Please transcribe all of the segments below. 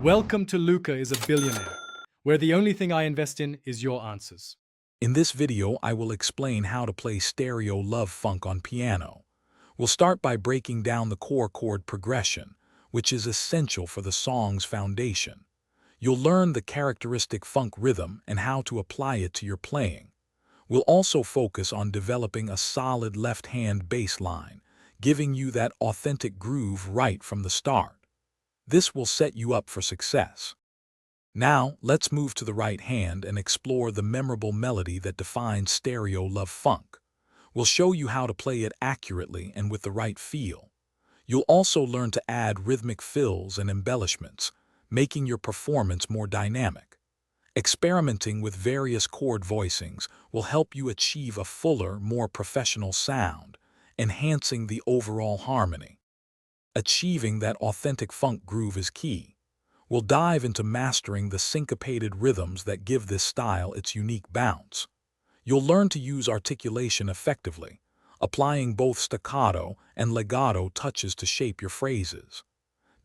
Welcome to Luca is a Billionaire, where the only thing I invest in is your answers. In this video, I will explain how to play stereo love funk on piano. We'll start by breaking down the core chord progression, which is essential for the song's foundation. You'll learn the characteristic funk rhythm and how to apply it to your playing. We'll also focus on developing a solid left-hand bass line, giving you that authentic groove right from the start. This will set you up for success. Now, let's move to the right hand and explore the memorable melody that defines stereo love funk. We'll show you how to play it accurately and with the right feel. You'll also learn to add rhythmic fills and embellishments, making your performance more dynamic. Experimenting with various chord voicings will help you achieve a fuller, more professional sound, enhancing the overall harmony. Achieving that authentic funk groove is key. We'll dive into mastering the syncopated rhythms that give this style its unique bounce. You'll learn to use articulation effectively, applying both staccato and legato touches to shape your phrases.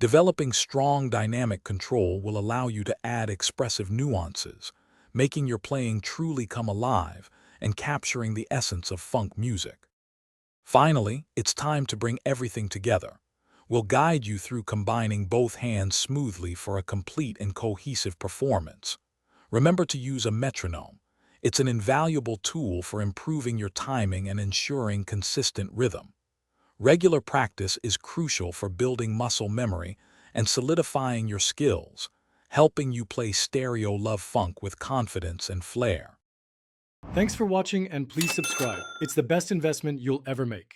Developing strong dynamic control will allow you to add expressive nuances, making your playing truly come alive and capturing the essence of funk music. Finally, it's time to bring everything together. We'll guide you through combining both hands smoothly for a complete and cohesive performance. Remember to use a metronome. It's an invaluable tool for improving your timing and ensuring consistent rhythm. Regular practice is crucial for building muscle memory and solidifying your skills, helping you play stereo love funk with confidence and flair. Thanks for watching and please subscribe. It's the best investment you'll ever make.